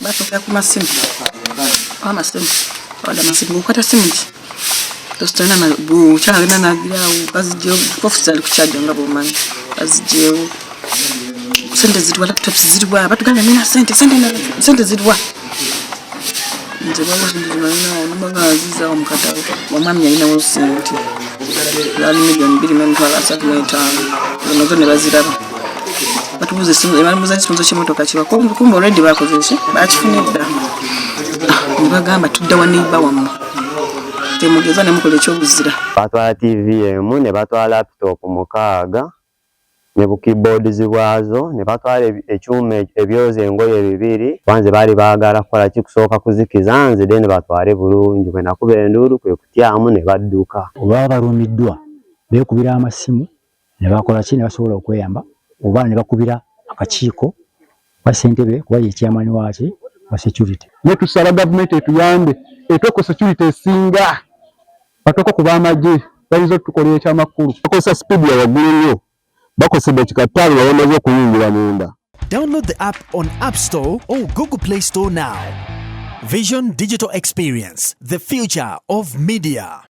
batokera ku masimu amasimu wala masimu ukwata simu ki tositana na bukyala gena nagirawo bazijjewo ofisa ali kuchaja nga bomanyi bazijjewo sente ziriwa laptops ziriwa batugana nina sente ziriwa nze bawazindizimaninawo nomagaziza omukatawo wamwami yalinawo sente yali milioni 2.35 nazo ne baziraba batubuze simu ebalimuza kitunzo ky'emmotoka kiwa kumbe already bakozeshe bakifunidda ne bagamba tudda wa neighbor wamwe temugeza ne mukola ekyobuzira batwala TV emu ne batwala laptop mukaaga ne keyboard zibwazo ne batwala ekyuma ebyoza engoye 2 banze bali baagala kukola kikusooka kuzikiza nze ne batwale bulungi bwe nakuba enduulu kwe kutyamu ne badduka olwaba balumiddwa beekubira amasimu ne bakola ki ne basobola okweyamba oba ne bakubira akakiiko wa ssentebe kuba ye chairman waaki wa security ne tusaba gavumenti etuyambe etoko security esinga batoko kuba amagye bayinza okutukolera ekyamakulu bakozesa speed ya waggulu nnyo bakozesa dakika 5 nga bamaze okuyingira munda. Download the app on App Store or Google Play Store now. Vision Digital Experience, the future of media.